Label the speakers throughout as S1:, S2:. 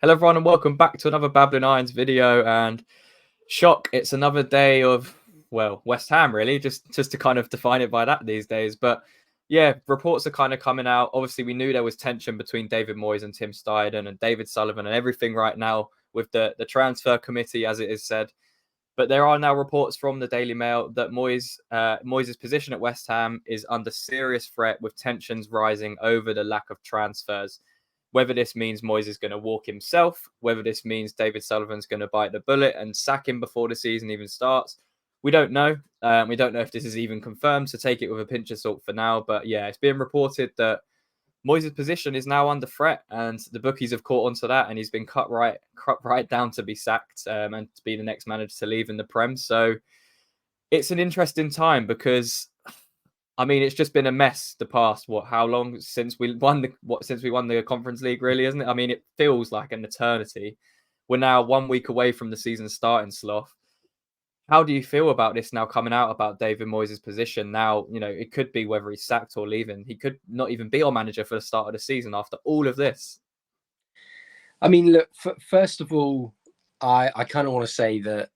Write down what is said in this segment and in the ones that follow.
S1: Hello everyone and welcome back to another Babbling Irons video. And shock, it's another day of, well, West Ham really, just to kind of define it by that these days. But yeah, reports are kind of coming out. Obviously we knew there was tension between David Moyes and Tim Steidten and David Sullivan and everything right now with the transfer committee, as it is said. But there are now reports from the Daily Mail that Moyes' position at West Ham is under serious threat, with tensions rising over the lack of transfers. Whether this means Moyes is going to walk himself, whether this means David Sullivan's going to bite the bullet and sack him before the season even starts, we don't know. We don't know if this is even confirmed, so take it with a pinch of salt for now. But yeah, it's being reported that Moyes' position is now under threat, and the bookies have caught onto that, and he's been cut right down to be sacked and to be the next manager to leave in the Prem. So it's an interesting time because, I mean, it's just been a mess the past how long since we won the Conference League, really, isn't it? I mean, it feels like an eternity. We're now 1 week away from the season starting, Sloth. How do you feel about this now coming out about David Moyes' position? Now, you know, it could be whether he's sacked or leaving. He could not even be our manager for the start of the season after all of this.
S2: I mean, look, first of all, I kind of want to say that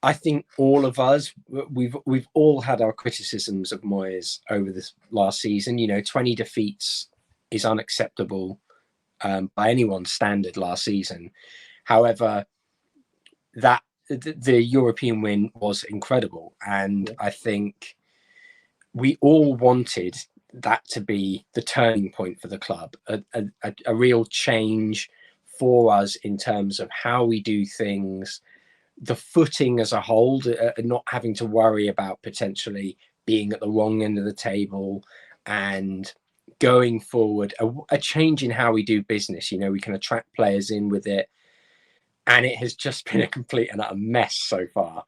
S2: I think all of us, we've all had our criticisms of Moyes over this last season. You know, 20 defeats is unacceptable by anyone's standard last season. However, the European win was incredible. And I think we all wanted that to be the turning point for the club, a real change for us in terms of how we do things, the footing as a whole, not having to worry about potentially being at the wrong end of the table, and going forward, a change in how we do business. You know, we can attract players in with it. And it has just been a complete and utter mess so far.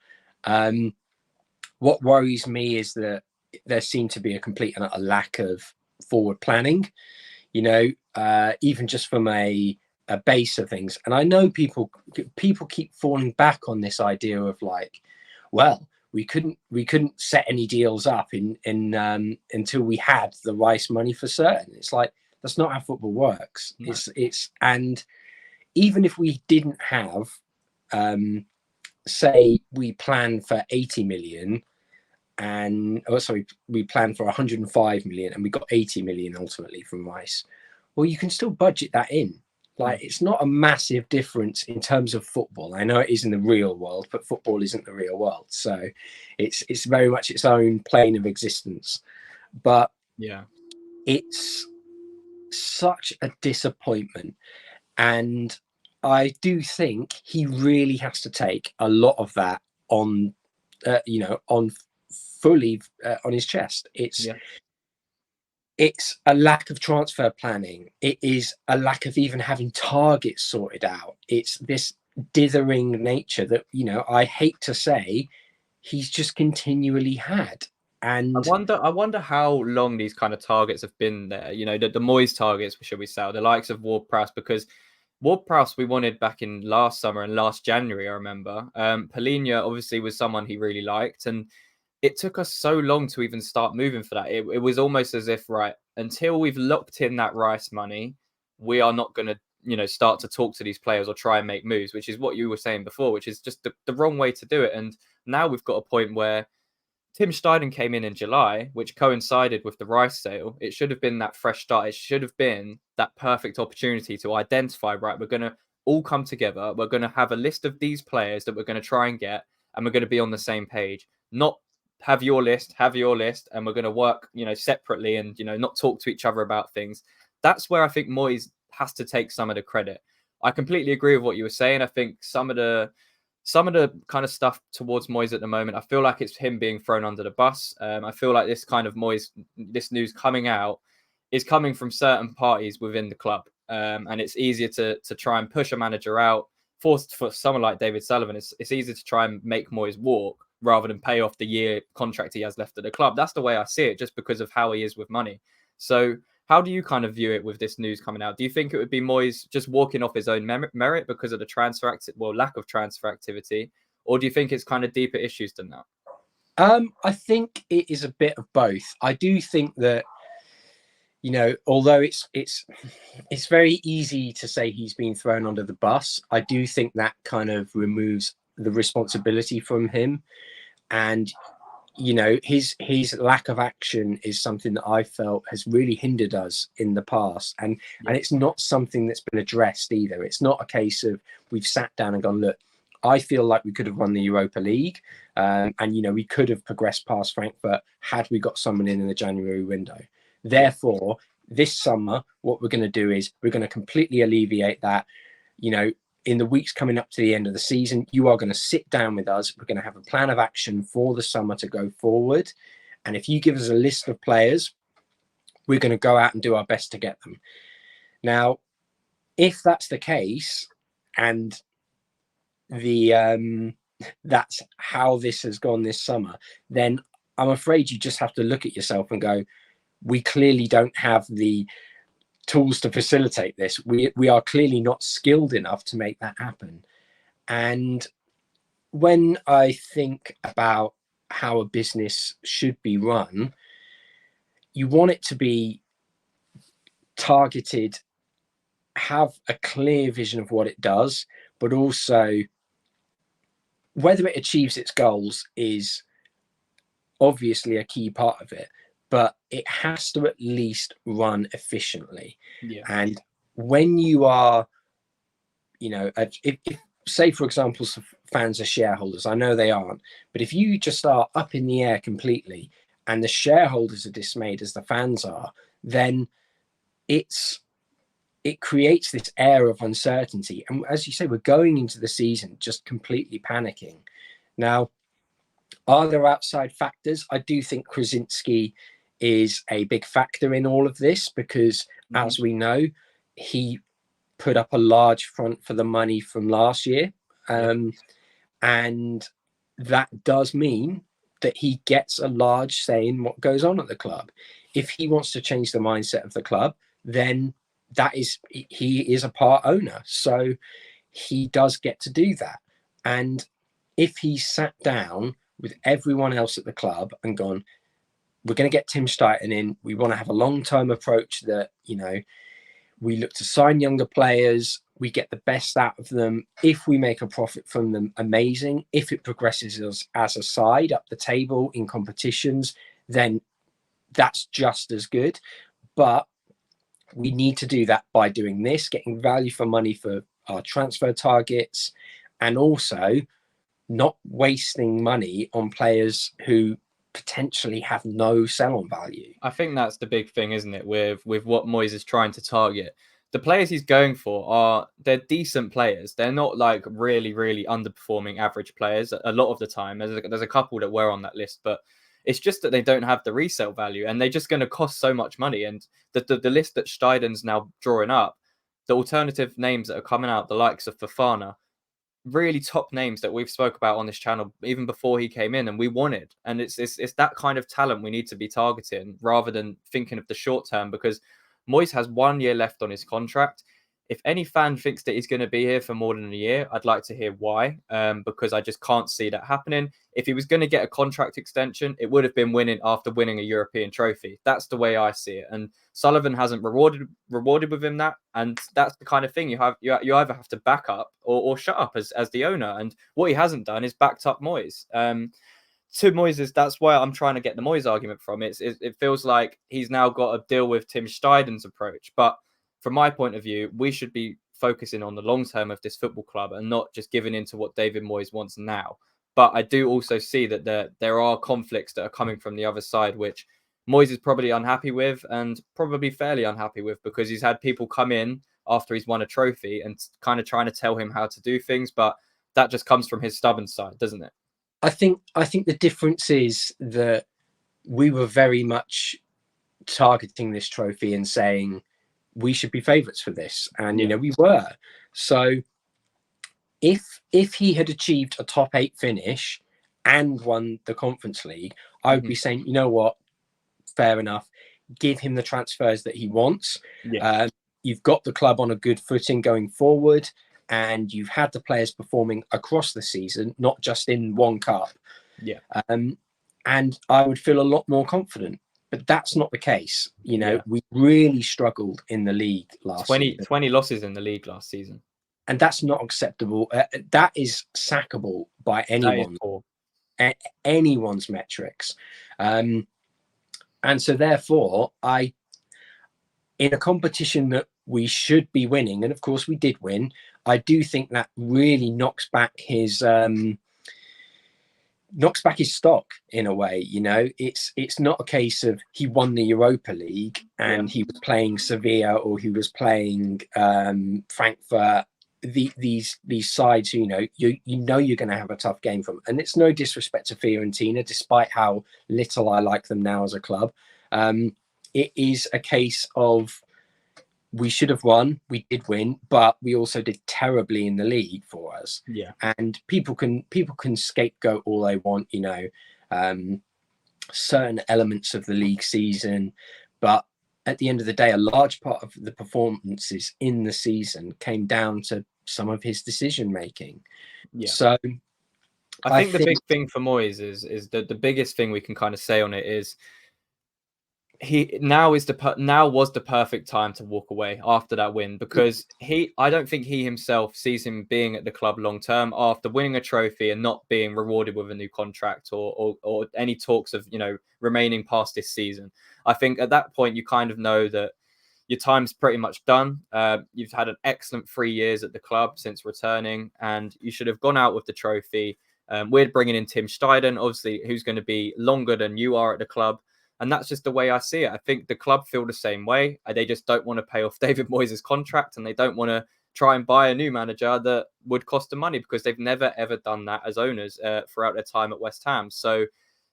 S2: What worries me is that there seemed to be a complete and utter lack of forward planning, you know, even just from a base of things. And I know people keep falling back on this idea of like, well, we couldn't set any deals up until we had the Rice money for certain. It's like, that's not how football works. No. And even if we didn't have, say we planned for 80 million we planned for 105 million and we got 80 million ultimately from Rice. Well, you can still budget that in. Like, it's not a massive difference in terms of football. I know it is in the real world, but football isn't the real world. So it's very much its own plane of existence. But
S1: yeah, it's
S2: such a disappointment. And I do think he really has to take a lot of that on, on his chest. It's a lack of transfer planning. It is a lack of even having targets sorted out. It's this dithering nature that, you know, I hate to say, he's just continually had. And
S1: I wonder how long these kind of targets have been there. You know, the Moyes targets, should we say, the likes of Ward-Prowse, because Ward-Prowse we wanted back in last summer and last January, I remember. Palhinha obviously was someone he really liked, and it took us so long to even start moving for that. It was almost as if, right, until we've locked in that Rice money, we are not going to, you know, start to talk to these players or try and make moves, which is what you were saying before, which is just the wrong way to do it. And now we've got a point where Tim Steidten came in July, which coincided with the Rice sale. It should have been that fresh start. It should have been that perfect opportunity to identify, right, we're going to all come together. We're going to have a list of these players that we're going to try and get, and we're going to be on the same page. Not have your list, and we're going to work, you know, separately and, you know, not talk to each other about things. That's where I think Moyes has to take some of the credit. I completely agree with what you were saying. I think some of the kind of stuff towards Moyes at the moment, I feel like it's him being thrown under the bus. I feel like this kind of this news coming out is coming from certain parties within the club. And it's easier to try and push a manager out. For someone like David Sullivan, it's easier to try and make Moyes walk rather than pay off the year contract he has left at the club. That's the way I see it, just because of how he is with money. So how do you kind of view it with this news coming out? Do you think it would be Moyes just walking off his own merit because of the lack of transfer activity? Or do you think it's kind of deeper issues than that?
S2: I think it is a bit of both. I do think that although it's very easy to say he's been thrown under the bus, I do think that kind of removes the responsibility from him. And his lack of action is something that I felt has really hindered us in the past, and it's not something that's been addressed either. It's not a case of we've sat down and gone, look, I feel like we could have won the Europa League, and we could have progressed past Frankfurt had we got someone in the January window. Therefore, this summer, what we're going to do is we're going to completely alleviate that. In the weeks coming up to the end of the season, you are going to sit down with us. We're going to have a plan of action for the summer to go forward. And if you give us a list of players, we're going to go out and do our best to get them. Now, if that's the case, and that's how this has gone this summer, then I'm afraid you just have to look at yourself and go, we clearly don't have the tools to facilitate this. We are clearly not skilled enough to make that happen. And when I think about how a business should be run, you want it to be targeted, have a clear vision of what it does, but also whether it achieves its goals is obviously a key part of it, but it has to at least run efficiently. And when you are, if say, for example, fans are shareholders, I know they aren't, but if you just are up in the air completely and the shareholders are dismayed as the fans are, then it creates this air of uncertainty. And as you say, we're going into the season just completely panicking. Now, are there outside factors? I do think Krasinski is a big factor in all of this because, as we know, he put up a large front for the money from last year. And that does mean that he gets a large say in what goes on at the club. If he wants to change the mindset of the club, then he is a part owner. So he does get to do that. And if he sat down with everyone else at the club and gone, we're going to get Tim Steidten in. We want to have a long-term approach that, we look to sign younger players. We get the best out of them. If we make a profit from them, amazing. If it progresses us as a side up the table in competitions, then that's just as good. But we need to do that by doing this, getting value for money for our transfer targets, and also not wasting money on players who potentially have no sell-on value.
S1: I think that's the big thing, isn't it, with what Moyes is trying to target. The players he's going for they're decent players. They're not like really, really underperforming average players a lot of the time. There's a couple that were on that list, but it's just that they don't have the resale value and they're just going to cost so much money. And the list that Steiden's now drawing up, the alternative names that are coming out, the likes of Fofana, really top names that we've spoke about on this channel even before he came in and we wanted. And it's that kind of talent we need to be targeting rather than thinking of the short term, because Moyes has 1 year left on his contract. If any fan thinks that he's going to be here for more than a year, I'd like to hear why, because I just can't see that happening. If he was going to get a contract extension, it would have been after winning a European trophy. That's the way I see it. And Sullivan hasn't rewarded with him that. And that's the kind of thing you either have to back up or shut up as the owner. And what he hasn't done is backed up Moyes. To Moyes, that's why I'm trying to get the Moyes argument from. It feels like he's now got to deal with Tim Steiden's approach. But from my point of view, we should be focusing on the long term of this football club and not just giving in to what David Moyes wants now. But I do also see that there are conflicts that are coming from the other side, which Moyes is probably unhappy with and probably fairly unhappy with, because he's had people come in after he's won a trophy and kind of trying to tell him how to do things. But that just comes from his stubborn side, doesn't it?
S2: I think the difference is that we were very much targeting this trophy and saying we should be favourites for this, and we were. So if he had achieved a top 8 finish and won the Conference League, I would be saying, you know what, fair enough, give him the transfers that he wants. You've got the club on a good footing going forward, and you've had the players performing across the season, not just in one cup. And I would feel a lot more confident. but that's not the case. You know,
S1: Yeah.
S2: we really struggled in the league last season.
S1: 20 losses in the league last season.
S2: And that's not acceptable. That is sackable by anyone, anyone's metrics. And so therefore, in a competition that we should be winning, and of course we did win, I do think that really knocks back his stock in a way. You know, it's not a case of he won the Europa League and he was playing Sevilla or he was playing Frankfurt. These sides, you know you're going to have a tough game from, and it's no disrespect to Fiorentina, despite how little I like them now as a club. It is a case of we should have won. We did win, but we also did terribly in the league for us.
S1: Yeah.
S2: And people can scapegoat all they want, you know, certain elements of the league season, but at the end of the day, a large part of the performances in the season came down to some of his decision making.
S1: Yeah.
S2: So
S1: I think the big thing for Moyes is that the biggest thing we can kind of say on it is now was the perfect time to walk away after that win, because I don't think he himself sees him being at the club long term after winning a trophy and not being rewarded with a new contract or any talks of, you know, remaining past this season. I think at that point you kind of know that your time's pretty much done. You've had an excellent 3 years at the club since returning, and you should have gone out with the trophy. We're bringing in Tim Steidten, obviously, who's going to be longer than you are at the club. And that's just the way I see it. I think the club feel the same way. They just don't want to pay off David Moyes' contract, and they don't want to try and buy a new manager that would cost them money, because they've never, ever done that as owners throughout their time at West Ham. So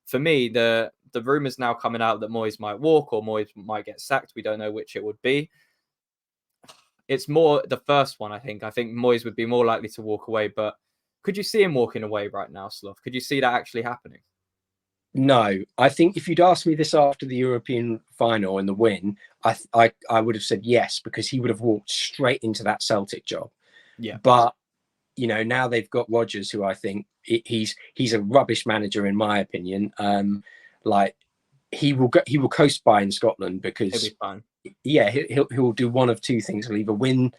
S1: for me, the rumours now coming out that Moyes might walk or Moyes might get sacked, we don't know which it would be. It's more the first one, I think. I think Moyes would be more likely to walk away. But could you see him walking away right now, Sloth? Could you see that actually happening?
S2: No, I think if you'd asked me this after the European final and the win, I would have said yes, because he would have walked straight into that Celtic job.
S1: Yeah.
S2: But you know, now they've got Rodgers, who I think he's a rubbish manager in my opinion. Like he will coast by in Scotland, because
S1: He'll be fine.
S2: Yeah, he'll do one of two things. He'll either win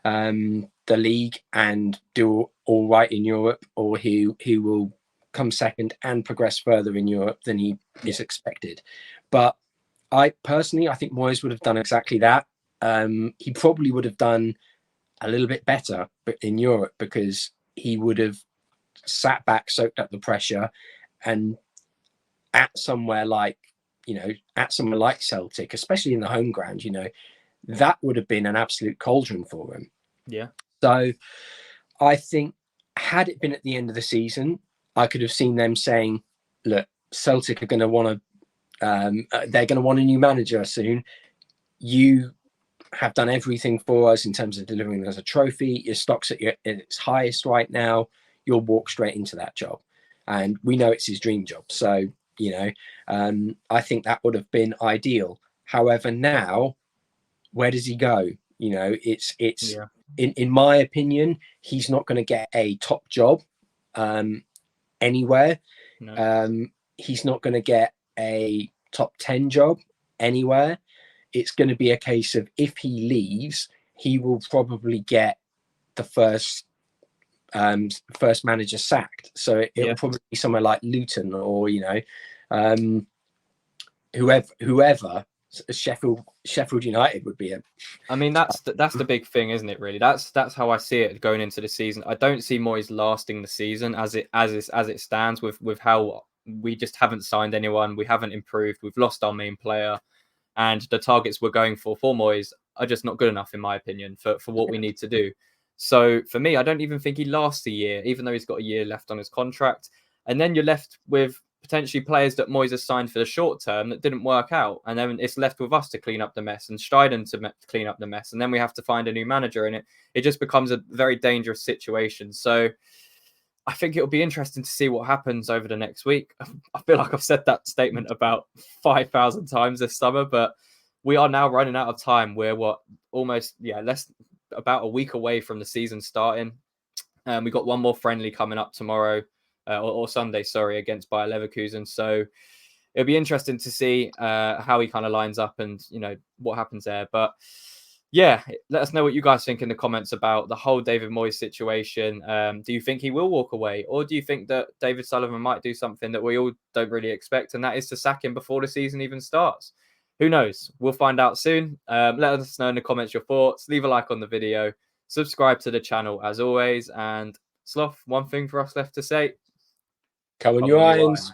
S2: the league and do all right in Europe, or he will come second and progress further in Europe than he is expected. But I personally think Moyes would have done exactly that. He probably would have done a little bit better in Europe, because he would have sat back, soaked up the pressure, and at somewhere like Celtic, especially in the home ground, you know, that would have been an absolute cauldron for him.
S1: Yeah.
S2: So I think had it been at the end of the season, I could have seen them saying, look, Celtic are going to want they're going to want a new manager soon. You have done everything for us in terms of delivering us a trophy. Your stock's at its highest right now. You'll walk straight into that job. And we know it's his dream job. So, you know, I think that would have been ideal. However, now, where does he go? You know, in my opinion, he's not going to get a top job anywhere. No. He's not going to get a top 10 job anywhere. It's going to be a case of, if he leaves, he will probably get the first manager sacked. So it'll probably be somewhere like Luton, or, you know, whoever. Sheffield United would be
S1: I mean, that's the big thing, isn't it? Really, that's how I see it going into the season. I don't see Moyes lasting the season as it stands, with how we just haven't signed anyone, we haven't improved, we've lost our main player, and the targets we're going for Moyes are just not good enough, in my opinion, for what we need to do. So for me, I don't even think he lasts a year, even though he's got a year left on his contract. And then you're left with potentially players that Moyes has signed for the short term that didn't work out. And then it's left with us to clean up the mess, and Steidten to clean up the mess. And then we have to find a new manager, and it just becomes a very dangerous situation. So I think it'll be interesting to see what happens over the next week. I feel like I've said that statement about 5,000 times this summer, but we are now running out of time. We're about a week away from the season starting. We got one more friendly coming up tomorrow, or Sunday, sorry, against Bayer Leverkusen. So it'll be interesting to see how he kind of lines up and, you know, what happens there. But yeah, let us know what you guys think in the comments about the whole David Moyes situation. Do you think he will walk away, or do you think that David Sullivan might do something that we all don't really expect, and that is to sack him before the season even starts? Who knows? We'll find out soon. Let us know in the comments your thoughts. Leave a like on the video. Subscribe to the channel as always. And Sloth, one thing for us left to say.
S2: Come on, you irons.